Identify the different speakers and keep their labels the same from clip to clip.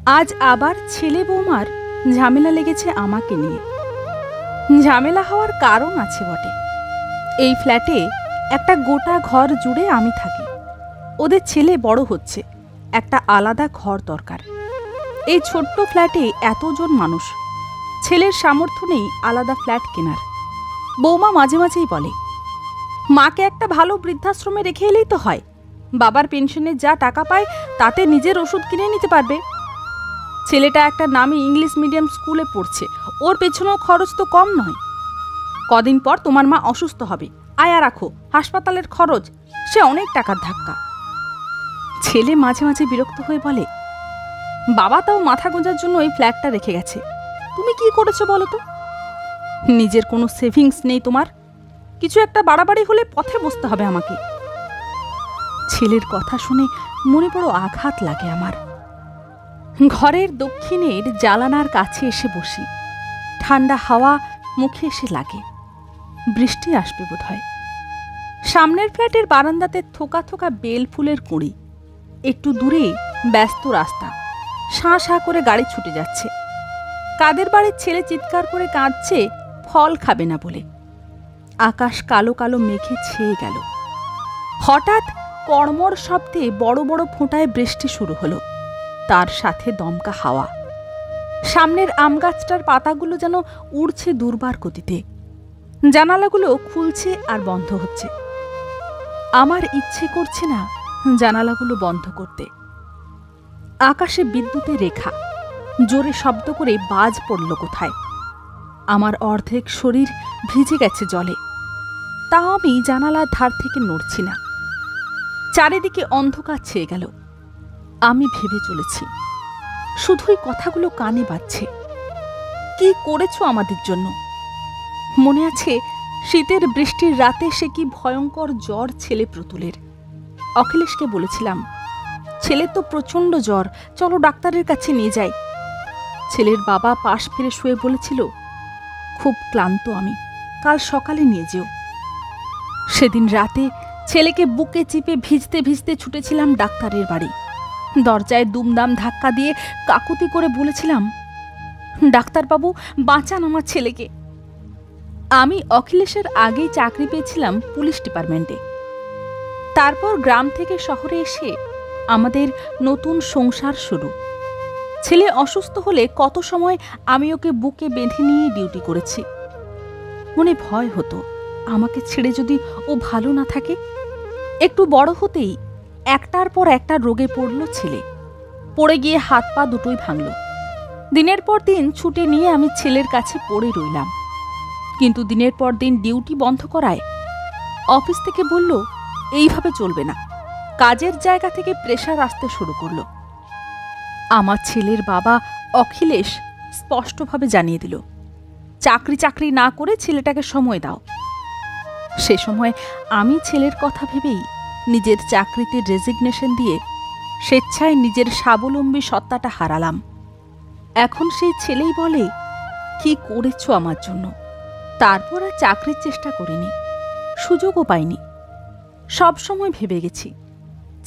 Speaker 1: আজ আবার ছেলে বৌমার ঝামেলা লেগেছে আমাকে নিয়ে। ঝামেলা হওয়ার কারণ আছে বটে। এই ফ্ল্যাটে একটা গোটা ঘর জুড়ে আমি থাকি। ওদের ছেলে বড় হচ্ছে, একটা আলাদা ঘর দরকার। এই ছোট্ট ফ্ল্যাটে এতজন মানুষ, ছেলের সামর্থ্য নেই আলাদা ফ্ল্যাট কেনার। বৌমা মাঝে মাঝেই বলে, মাকে একটা ভালো বৃদ্ধাশ্রমে রেখে এলেই তো হয়, বাবার পেনশনের যা টাকা পায় তাতে নিজের ওষুধ কিনে নিতে পারবে। ছেলেটা একটা নামী ইংলিশ মিডিয়াম স্কুলে পড়ছে, ওর পেছনেও খরচ তো কম নয়। কদিন পর তোমার মা অসুস্থ হবে, আয়া রাখো, হাসপাতালের খরচ, সে অনেক টাকার ধাক্কা। ছেলে মাঝে মাঝে বিরক্ত হয়ে বলে, বাবা তাও মাথা গোঁজার জন্য এই ফ্ল্যাটটা রেখে গেছে, তুমি কি করেছো বলো তো? নিজের কোনো সেভিংস নেই তোমার, কিছু একটা বাড়াবাড়ি হলে পথে বসতে হবে আমাকে। ছেলের কথা শুনে মনে বড় আঘাত লাগে আমার। ঘরের দক্ষিণের জানালার কাছে এসে বসি, ঠান্ডা হাওয়া মুখে এসে লাগে। বৃষ্টি আসবে বোধ হয়। সামনের ফ্ল্যাটের বারান্দাতে থোকা থোকা বেল ফুলের কুঁড়ি, একটু দূরে ব্যস্ত রাস্তা, শাঁ শাঁ করে গাড়ি ছুটে যাচ্ছে। কাদের বাড়ির ছেলে চিৎকার করে কাঁদছে ফল খাবে না বলে। আকাশ কালো কালো মেঘে ছেয়ে গেল। হঠাৎ কড়মড় শব্দে বড় বড় ফোঁটায় বৃষ্টি শুরু হলো, তার সাথে দমকা হাওয়া। সামনের আম গাছটার পাতাগুলো যেন উড়ছে দুর্বার গতিতে। জানালাগুলো খুলছে আর বন্ধ হচ্ছে। আমার ইচ্ছে করছে না জানালাগুলো বন্ধ করতে। আকাশে বিদ্যুতের রেখা, জোরে শব্দ করে বাজ পড়ল কোথায়। আমার অর্ধেক শরীর ভিজে গেছে জলে, তাও আমি জানালার ধার থেকে নড়ছি না। চারিদিকে অন্ধকার ছেয়ে গেল। আমি ভেবে চলেছি, শুধুই কথাগুলো কানে বাজছে, কি করেছো আমাদের জন্য? মনে আছে শীতের বৃষ্টির রাতে সে কি ভয়ঙ্কর জ্বর ছেলে প্রতুলের। অখিলেশকে বলেছিলাম, ছেলে তো প্রচণ্ড জ্বর, চলো ডাক্তারের কাছে নিয়ে যাই। ছেলের বাবা পাশ ফিরে শুয়ে বলেছিল, খুব ক্লান্ত আমি, কাল সকালে নিয়ে যেও। সেদিন রাতে ছেলেকে বুকে চিপে ভিজতে ভিজতে ছুটেছিলাম ডাক্তারের বাড়ি। দরজায় দুমদাম ধাক্কা দিয়ে কাকুতি করে বলেছিলাম, ডাক্তারবাবু বাঁচান আমার ছেলেকে। আমি অখিলেশের আগেই চাকরি পেয়েছিলাম পুলিশ ডিপার্টমেন্টে। তারপর গ্রাম থেকে শহরে এসে আমাদের নতুন সংসার শুরু। ছেলে অসুস্থ হলে কত সময় আমি ওকে বুকে বেঁধে নিয়ে ডিউটি করেছি। মনে ভয় হতো আমাকে ছেড়ে যদি ও ভালো না থাকে। একটু বড় হতেই একটার পর একটা রোগে পড়ল ছেলে। পড়ে গিয়ে হাত পা দুটোই ভাঙল। দিনের পর দিন ছুটে নিয়ে আমি ছেলের কাছে পড়ে রইলাম। কিন্তু দিনের পর দিন ডিউটি বন্ধ করায় অফিস থেকে বলল, এইভাবে চলবে না। কাজের জায়গা থেকে প্রেশার আসতে শুরু করল। আমার ছেলের বাবা অখিলেশ স্পষ্টভাবে জানিয়ে দিল, চাকরি না করে ছেলেটাকে সময় দাও। সে সময় আমি ছেলের কথা ভেবেই নিজের চাকরিতে রেজিগনেশন দিয়ে স্বেচ্ছায় নিজের স্বাবলম্বী সত্তাটা হারালাম। এখন সেই ছেলেই বলে, কি করেছো আমার জন্য? তারপর আর চাকরির চেষ্টা করিনি, সুযোগও পাইনি। সব সময় ভেবে গেছি,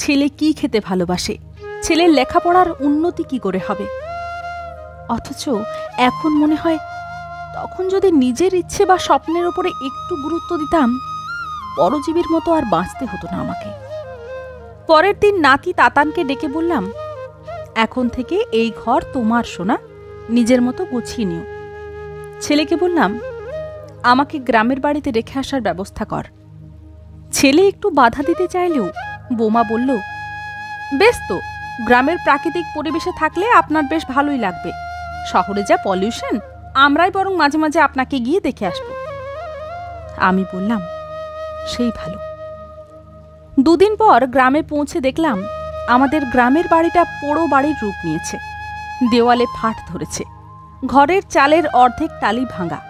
Speaker 1: ছেলে কি খেতে ভালোবাসে, ছেলের লেখাপড়ার উন্নতি কি করে হবে। অথচ এখন মনে হয়, তখন যদি নিজের ইচ্ছে বা স্বপ্নের উপরে একটু গুরুত্ব দিতাম, পরজীবীর মতো আর বাঁচতে হতো না আমাকে। পরের দিন নাতি তাতানকে ডেকে বললাম, এখন থেকে এই ঘর তোমার সোনা, নিজের মতো গুছিয়ে নিও। ছেলেকে বললাম, আমাকে গ্রামের বাড়িতে রেখে আসার ব্যবস্থা কর। ছেলে একটু বাধা দিতে চাইলেও বোমা বলল, বেশ তো, গ্রামের প্রাকৃতিক পরিবেশে থাকলে আপনার বেশ ভালোই লাগবে। শহরে যা পলিউশন, আমরাই বরং মাঝে মাঝে আপনাকে গিয়ে দেখে আসব। আমি বললাম, সেই ভালো। দুদিন পর গ্রামে পৌঁছে দেখলাম আমাদের গ্রামের বাড়িটা পোড়ো বাড়ির রূপ নিয়েছে। দেওয়ালে ফাট ধরেছে, ঘরের চালের অর্ধেক টালি ভাঙা,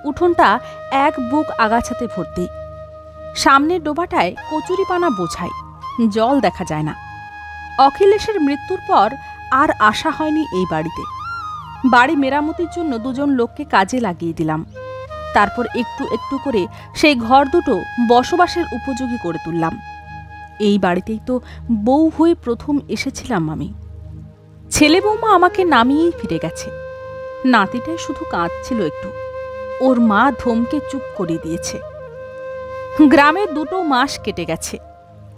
Speaker 1: উঠোনটা এক বুক আগাছাতে ভর্তি। সামনের ডোবাটায় কচুরিপানা বোঝাই, জল দেখা যায় না। অখিলেশের মৃত্যুর পর আর আসা হয়নি এই বাড়িতে। বাড়ি মেরামতির জন্য দুজন লোককে কাজে লাগিয়ে দিলাম। তারপর একটু একটু করে সেই ঘর দুটো বসবাসের উপযোগী করে তুললাম। এই বাড়িতেই তো বউ হয়ে প্রথম এসেছিলাম আমি। ছেলে বৌমা আমাকে নামিয়েই ফিরে গেছে। নাতিটাই শুধু কাঁদছিল একটু। ওর মা ধমকে চুপ করে দিয়েছে। গ্রামের 2 মাস কেটে গেছে।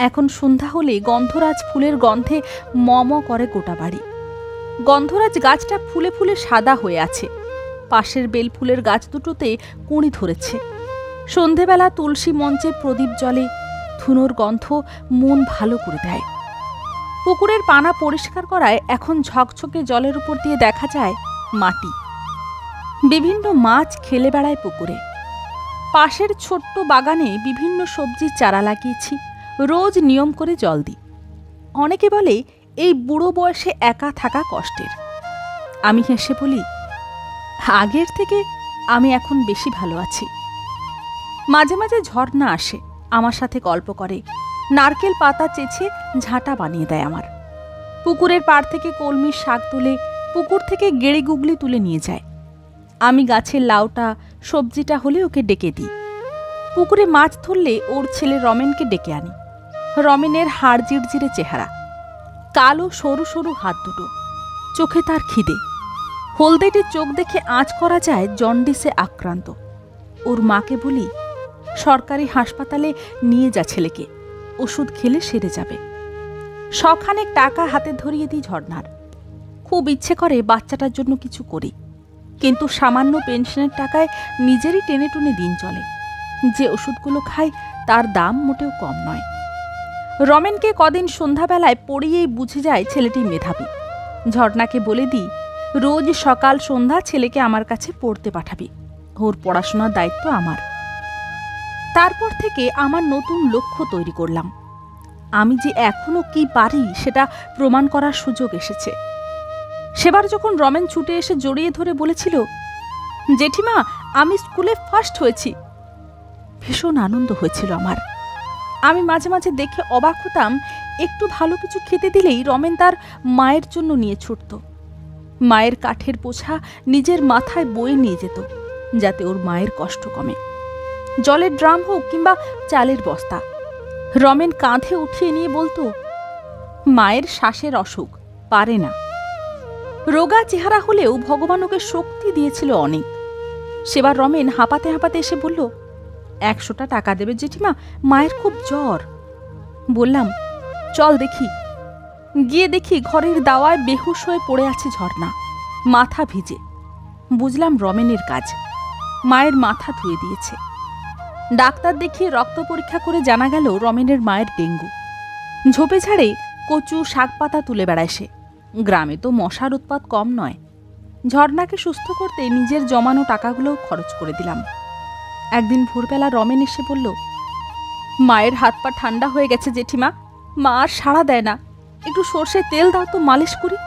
Speaker 1: এখন সন্ধ্যা হলে গন্ধরাজ ফুলের গন্ধে মম করে গোটা বাড়ি। গন্ধরাজ গাছটা ফুলে ফুলে সাদা হয়ে আছে। পাশের বেল ফুলের গাছ দুটোতে কুঁড়ি ধরেছে। সন্ধেবেলা তুলসী মঞ্চে প্রদীপ জ্বলে, ধুনোর গন্ধ মন ভালো করে দেয়। পুকুরের পানা পরিষ্কার করায় এখন ঝকঝকে জলের উপর দিয়ে দেখা যায় মাটি। বিভিন্ন মাছ খেলে বেড়ায় পুকুরে। পাশের ছোট্ট বাগানে বিভিন্ন সবজির চারা লাগিয়েছি, রোজ নিয়ম করে জল দিই। অনেকে বলে এই বুড়ো বয়সে একা থাকা কষ্টের। আমি হেসে বলি, আগের থেকে আমি এখন বেশি ভালো আছি। মাঝে মাঝে ঝর্ণা আসে, আমার সাথে গল্প করে, নারকেল পাতা চেঁচে ঝাঁটা বানিয়ে দেয় আমার। পুকুরের পাড় থেকে কলমির শাক তুলে, পুকুর থেকে গেড়ে গুগলি তুলে নিয়ে যায়। আমি গাছের লাউটা সবজিটা হলে ওকে ডেকে দিই। পুকুরে মাছ ধরলে ওর ছেলে রমেনকে ডেকে আনি। রমেনের হাড় জিরজিরে চেহারা, কালো সরু সরু হাত দুটো, চোখে তার খিদে। হলদেটে চোখ দেখে আঁচ করা যায় জন্ডিসে আক্রান্ত। ওর মাকে বলি, সরকারি হাসপাতালে নিয়ে যা ছেলেকে, ওষুধ খেলে সেরে যাবে। শখানেক টাকা হাতে ধরিয়ে দিই ঝর্ণার। খুব ইচ্ছে করে বাচ্চাটার জন্য কিছু করি, কিন্তু সামান্য পেনশনের টাকায় নিজেরই টেনে টুনে দিন চলে। যে ওষুধগুলো খাই তার দাম মোটেও কম নয়। রমেনকে কদিন সন্ধ্যাবেলায় পড়িয়েই বুঝে যায় ছেলেটি মেধাবী। ঝর্ণাকে বলে দিই, রোজ সকাল সন্ধ্যা ছেলেকে আমার কাছে পড়তে পাঠাবি, ওর পড়াশোনার দায়িত্ব আমার। তারপর থেকে আমার নতুন লক্ষ্য তৈরি করলাম। আমি যে এখনো কি পারি সেটা প্রমাণ করার সুযোগ এসেছে। সেবার যখন রমেন ছুটে এসে জড়িয়ে ধরে বলেছিল, জেঠিমা আমি স্কুলে ফার্স্ট হয়েছি, ভীষণ আনন্দ হয়েছিল আমার। আমি মাঝে মাঝে দেখে অবাক হতাম, একটু ভালো কিছু খেতে দিলেই রমেন তার মায়ের জন্য নিয়ে ছুটত। মায়ের কাঠের পোছা নিজের মাথায় বয়ে নিয়ে যেত, যাতে ওর মায়ের কষ্ট কমে। জলের ড্রাম হোক কিংবা চালের বস্তা, রমেন কাঁধে উঠিয়ে নিয়ে বলতো, মায়ের শ্বাসের অসুখ, পারে না। রোগা চেহারা হলেও ভগবান ওকে শক্তি দিয়েছিল অনেক। সেবার রমেন হাঁপাতে হাঁপাতে এসে বলল, 100টা টাকা দেবে জেঠিমা, মায়ের খুব জ্বর। বললাম, চল দেখি। গিয়ে দেখি ঘরের দাওয়ায় বেহুশ হয়ে পড়ে আছে ঝর্ণা, মাথা ভিজে। বুঝলাম রমেনের কাজ। মায়ের মাথা ধুয়ে দিয়েছে। ডাক্তার দেখিয়ে রক্ত পরীক্ষা করে জানা গেল রমেনের মায়ের ডেঙ্গু। ঝোপে ঝাড়ে কচু শাক পাতা তুলে বেড়ায় সে। গ্রামে তো মশার উৎপাত কম নয়। ঝর্ণাকে সুস্থ করতে নিজের জমানো টাকাগুলোও খরচ করে দিলাম। একদিন ভোরবেলা রমেন এসে বলল, মায়ের হাত পা ঠান্ডা হয়ে গেছে জেঠিমা, মা আর সাড়া দেয় না, একটু সর্ষে তেল দাও তো, মালিশ করি।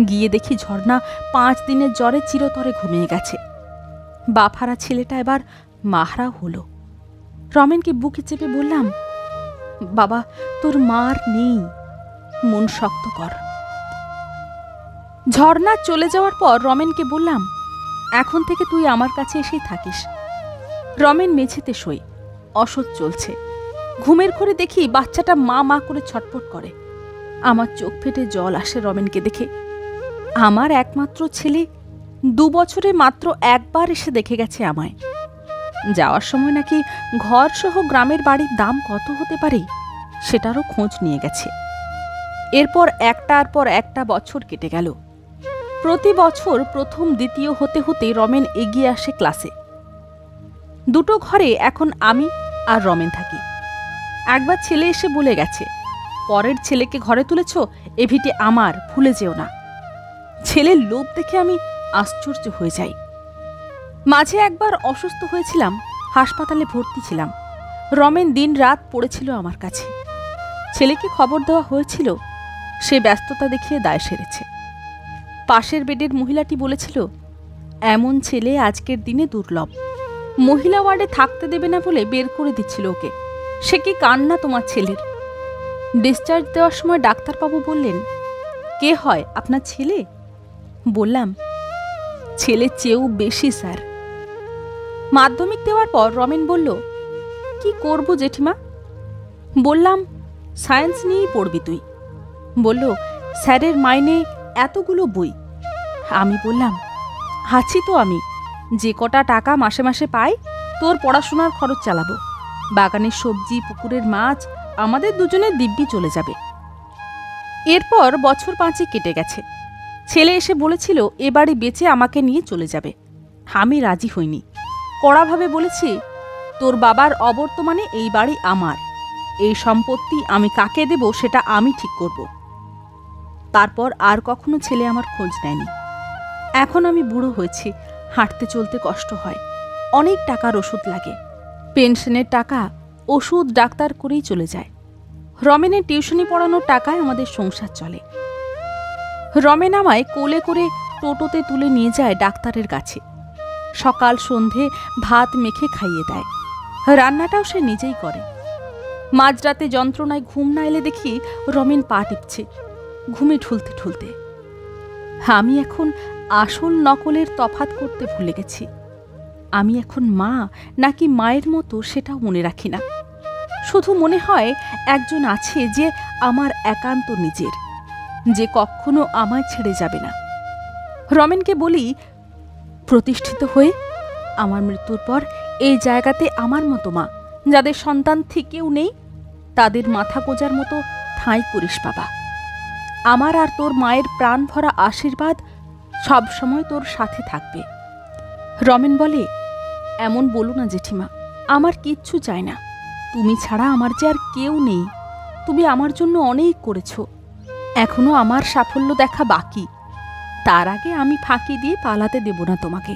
Speaker 1: গিয়ে দেখি ঝর্ণা 5 দিনের জ্বরে চিরতরে ঘুমিয়ে গেছে। বাফারা ছেলেটা এবার মাহারা হলো। রমেনকে বুকে চেপে বললাম, বাবা তোর মার নেই, মন শক্ত কর। ঝর্ণা চলে যাওয়ার পর রমেনকে বললাম, এখন থেকে তুই আমার কাছে এসেই থাকিস। রমেন মেঝেতে শোয়, অসহ্য চলছে। ঘুমের ঘরে দেখি বাচ্চাটা মা মা করে ছটফট করে। আমার চোখ ফেটে জল আসে রমেনকে দেখে। আমার একমাত্র ছেলে 2 বছরে মাত্র একবার এসে দেখে গেছে আমায়। যাওয়ার সময় নাকি ঘর সহ গ্রামের বাড়ির দাম কত হতে পারে সেটারও খোঁজ নিয়ে গেছে। এরপর একটার পর একটা বছর কেটে গেল। প্রতি বছর প্রথম দ্বিতীয় হতে হতে রমেন এগিয়ে আসে ক্লাসে। 2টো ঘরে এখন আমি আর রমেন থাকি। একবার ছেলে এসে বলে গেছে, পরের ছেলেকে ঘরে তুলেছ, এ ভিটে আমার, ভুলে যেও না। ছেলের লোভ দেখে আমি আশ্চর্য হয়ে যাই। মাঝে একবার অসুস্থ হয়েছিলাম, হাসপাতালে ভর্তি ছিলাম। রমেন দিন রাত পড়েছিল আমার কাছে। ছেলেকে খবর দেওয়া হয়েছিল, সে ব্যস্ততা দেখিয়ে দায় সেরেছে। পাশের বেডের মহিলাটি বলেছিল, এমন ছেলে আজকের দিনে দুর্লভ। মহিলা ওয়ার্ডে থাকতে দেবে না বলে বের করে দিচ্ছিল ওকে। সে কি কান্না তোমার ছেলের। ডিসচার্জ দেওয়ার সময় ডাক্তারবাবু বললেন, কে হয় আপনার ছেলে? বললাম, ছেলের চেয়েও বেশি স্যার। মাধ্যমিক দেওয়ার পর রমেন বলল, কি করব জেঠিমা? বললাম, সায়েন্স নিয়েই পড়বি তুই। বলল, স্যারের মাইনে এতগুলো বই। আমি বললাম, আছি তো আমি, যে কটা টাকা মাসে মাসে পাই তোর পড়াশোনার খরচ চালাবো। বাগানের সবজি, পুকুরের মাছ আমাদের দুজনের দিব্যি চলে যাবে। এরপর বছর 5 কেটে গেছে। ছেলে এসে বলেছিল এ বাড়ি বেচে আমাকে নিয়ে চলে যাবে। আমি রাজি হইনি। কড়াভাবে বলেছি, তোর বাবার অবর্তমানে এই বাড়ি আমার, এই সম্পত্তি আমি কাকে দেব সেটা আমি ঠিক করব। তারপর আর কখনো ছেলে আমার খোঁজ নেয়নি। এখন আমি বুড়ো হয়েছি, হাঁটতে চলতে কষ্ট হয়, অনেক টাকার ওষুধ লাগে। পেনশনের টাকা ওষুধ ডাক্তার করেই চলে যায়। রমেনের টিউশনি পড়ানোর টাকায় আমাদের সংসার চলে। রমেন আমায় কোলে করে টোটোতে তুলে নিয়ে যায় ডাক্তারের কাছে। সকাল সন্ধে ভাত মেখে খাইয়ে দেয়, রান্নাটাও সে নিজেই করে। মাঝরাতে যন্ত্রণায় ঘুম না এলে দেখি রমেন পা টিপছে, ঘুমে ঠুলতে ঠুলতে। আমি এখন আসল নকলের তফাৎ করতে ভুলে গেছি। আমি এখন মা নাকি মায়ের মতো সেটাও মনে রাখি না। শুধু মনে হয় একজন আছে যে আমার একান্ত নিজের, যে কখনো আমায় ছেড়ে যাবে না। রমেনকে বলি, প্রতিষ্ঠিত হয়ে আমার মৃত্যুর পর এই জায়গাতে আমার মতো মা যাদের সন্তান থেকেও নেই, তাদের মাথা গোজার মতো ঠাঁই করিস বাবা। আমার আর তোর মায়ের প্রাণ ভরা আশীর্বাদ সব সময় তোর সাথে থাকবে। রমেন বলে, এমন বলো না জেঠিমা, আমার কিচ্ছু চাই না। তুমি ছাড়া আমার যে আর কেউ নেই। তুমি আমার জন্য অনেক করেছ, এখনো আমার সাফল্য দেখা বাকি। তার আগে আমি ফাঁকি দিয়ে পালাতে দেব না তোমাকে।